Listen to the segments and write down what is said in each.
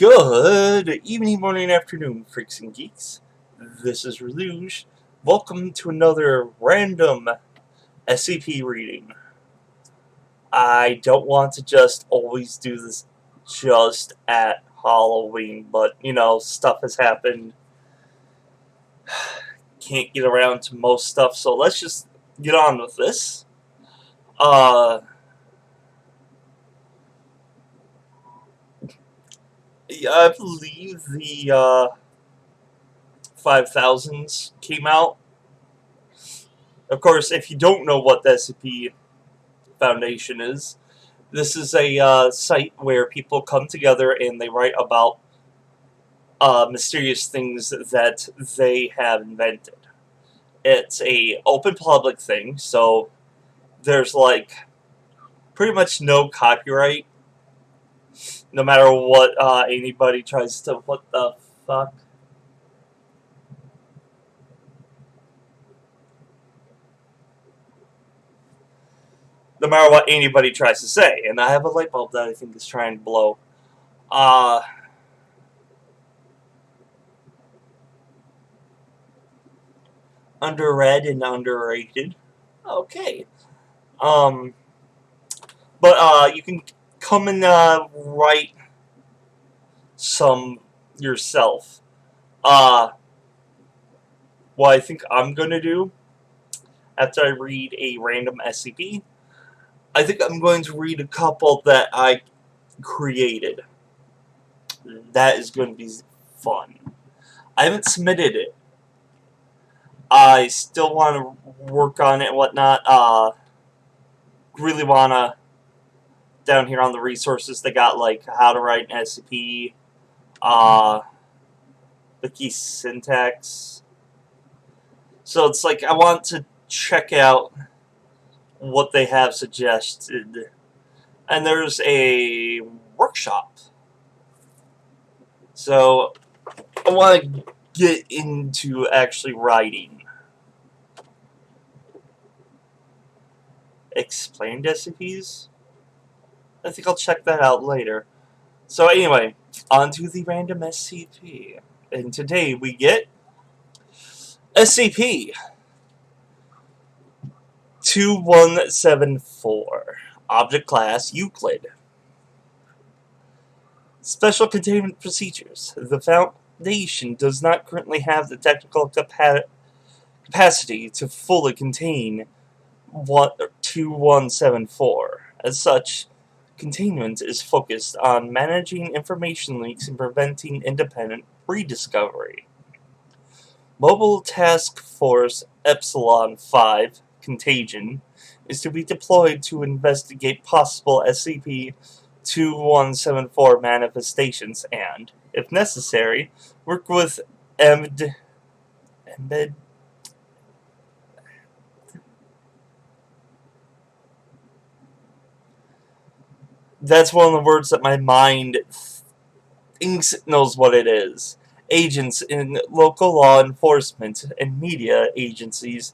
Good evening, morning, afternoon, freaks and geeks. This is Reluge. Welcome to another random SCP reading. I don't want to just always do this just at Halloween, but stuff has happened. Can't get around to most stuff, so let's just get on with this. I believe the 5000s came out. Of course, if you don't know what the SCP Foundation is, this is a site where people come together and they write about mysterious things that they have invented. It's a open public thing, so there's like pretty much no copyright, no matter what anybody tries to. What the fuck? No matter what anybody tries to say, and I have a light bulb that I think is trying to blow. Underread and underrated. Okay. But you can come and write some yourself. What I think I'm gonna do after I read a random SCP, I think I'm going to read a couple that I created. That is going to be fun. I haven't submitted it. I still want to work on it and whatnot. Really want to, down here on the resources, they got like how to write an SCP, the key syntax. So it's like I want to check out what they have suggested. And there's a workshop. So I want to get into actually writing. Explained SCPs? I think I'll check that out later. So anyway, on to the random SCP. And today we get SCP 2174. Object Class Euclid. Special Containment Procedures. The Foundation does not currently have the technical capacity to fully contain 2174. As such, containment is focused on managing information leaks and preventing independent rediscovery. Mobile Task Force Epsilon 5 Contagion is to be deployed to investigate possible SCP-2174 manifestations and, if necessary, work with Embed. That's one of the words that my mind thinks it knows what it is. Agents in local law enforcement and media agencies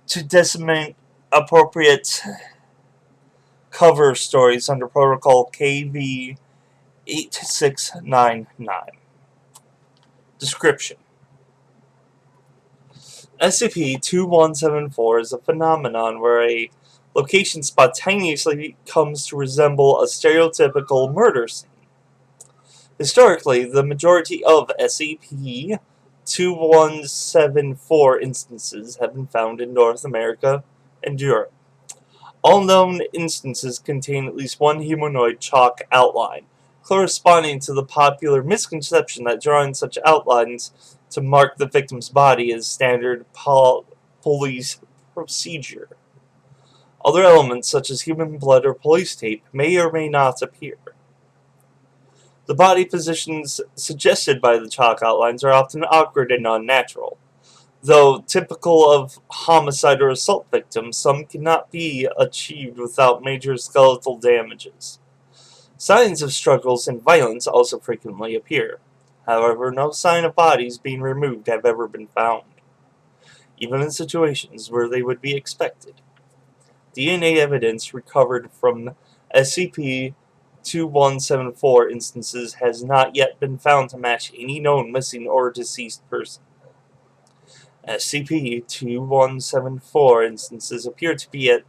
to disseminate appropriate cover stories under Protocol KV-8699. Description: SCP-2174 is a phenomenon where a location spontaneously comes to resemble a stereotypical murder scene. Historically, the majority of SCP-2174 instances have been found in North America and Europe. All known instances contain at least one humanoid chalk outline, corresponding to the popular misconception that drawing such outlines to mark the victim's body is standard police procedure. Other elements, such as human blood or police tape, may or may not appear. The body positions suggested by the chalk outlines are often awkward and unnatural. Though typical of homicide or assault victims, some cannot be achieved without major skeletal damages. Signs of struggles and violence also frequently appear. However, no sign of bodies being removed have ever been found, even in situations where they would be expected. DNA evidence recovered from SCP 2174 instances has not yet been found to match any known missing or deceased person. SCP-2174 instances appear to be at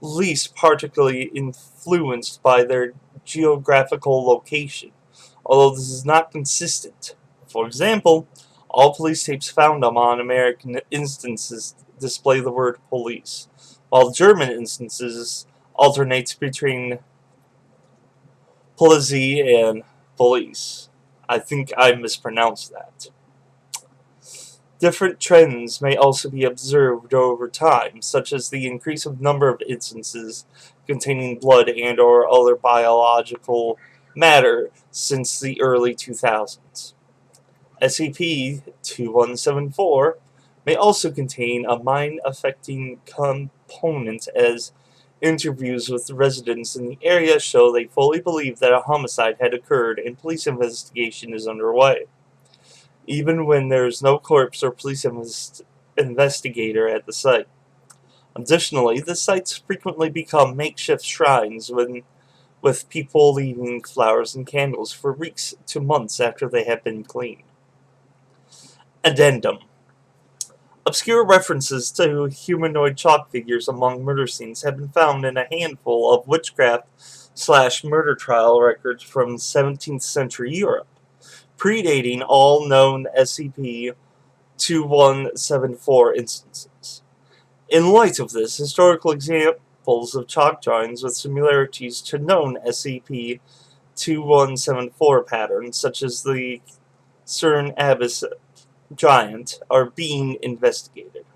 least partially influenced by their geographical location, although this is not consistent. For example, all police tapes found among American instances display the word police, while German instances alternates between Polizei and police. I think I mispronounced that. Different trends may also be observed over time, such as the increase of number of instances containing blood and or other biological matter since the early 2000s. SCP-2174 may also contain a mind-affecting component, as interviews with residents in the area show they fully believe that a homicide had occurred and police investigation is underway, even when there is no corpse or police investigator at the site. Additionally, the sites frequently become makeshift shrines with people leaving flowers and candles for weeks to months after they have been cleaned. Addendum. Obscure references to humanoid chalk figures among murder scenes have been found in a handful of witchcraft/murder trial records from 17th century Europe, predating all known SCP-2174 instances. In light of this, historical examples of chalk drawings with similarities to known SCP-2174 patterns, such as the Cern Abyss giant, are being investigated.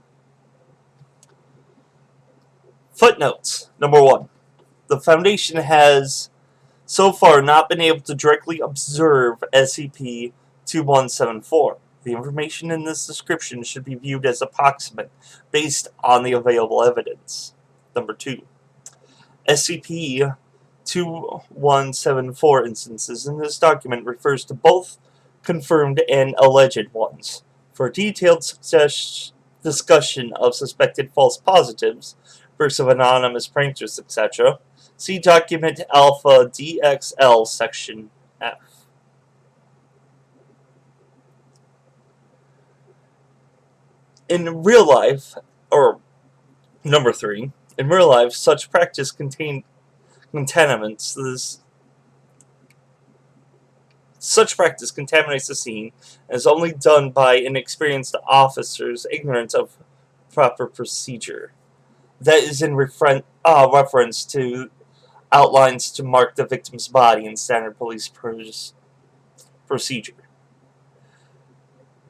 Footnotes. Number 1. The Foundation has so far not been able to directly observe SCP-2174. The information in this description should be viewed as approximate, based on the available evidence. Number 2. SCP-2174 instances in this document refers to both confirmed and alleged ones. For a detailed discussion of suspected false positives versus anonymous pranksters, etc., see document Alpha DXL Section F. In real life, or number 3, in real life, such practice contaminates the scene and is only done by inexperienced officers ignorant of proper procedure. That is in reference to outlines to mark the victim's body in standard police procedure.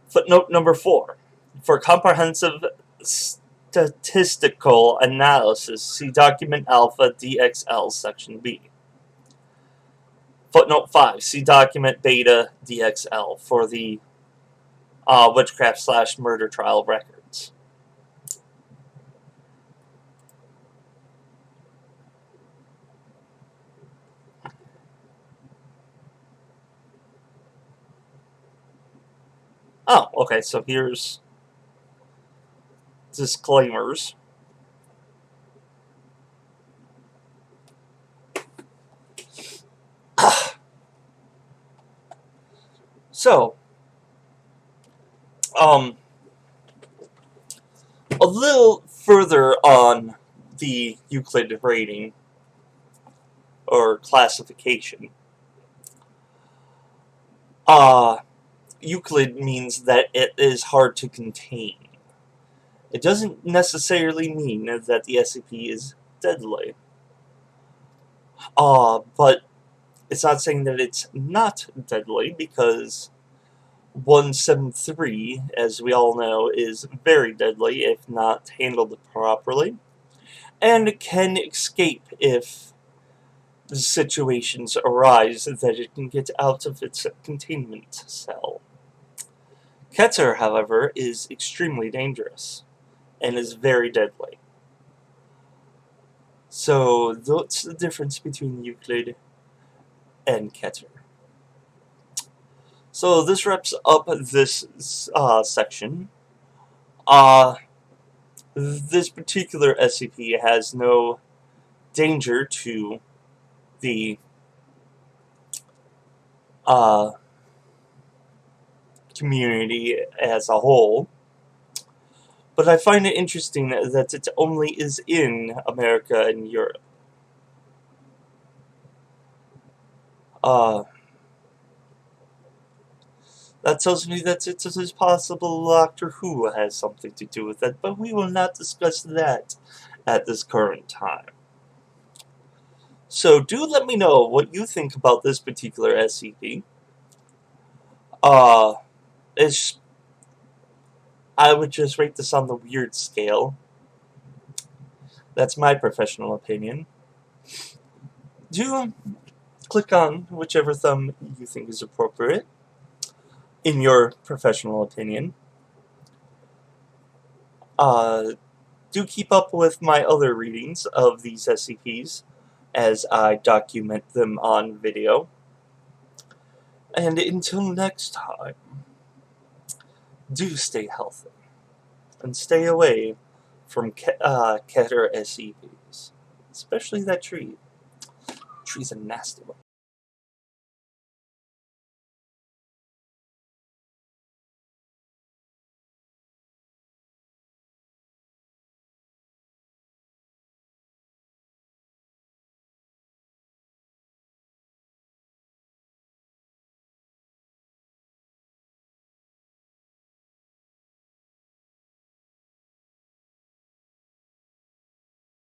Footnote number 4. For comprehensive statistical analysis, see document Alpha DXL Section B. Footnote 5. See document Beta DXL for the witchcraft/murder trial records. Oh, okay, so here's disclaimers. So, a little further on the Euclid rating or classification. Euclid means that it is hard to contain. It doesn't necessarily mean that the SCP is deadly. But it's not saying that it's not deadly, because 173, as we all know, is very deadly if not handled properly, and can escape if situations arise that it can get out of its containment cell. Keter, however, is extremely dangerous and is very deadly. So that's the difference between Euclid and Keter. So this wraps up this section. This particular SCP has no danger to the community as a whole. But I find it interesting that it only is in America and Europe. Uh, that tells me that it is possible Doctor Who has something to do with it, but we will not discuss that at this current time. So do let me know what you think about this particular SCP. It's, I would just rate this on the weird scale. That's my professional opinion. Do click on whichever thumb you think is appropriate, in your professional opinion. Do keep up with my other readings of these SCPs as I document them on video. And until next time, do stay healthy and stay away from Keter SCPs, especially that tree. Tree's a nasty one.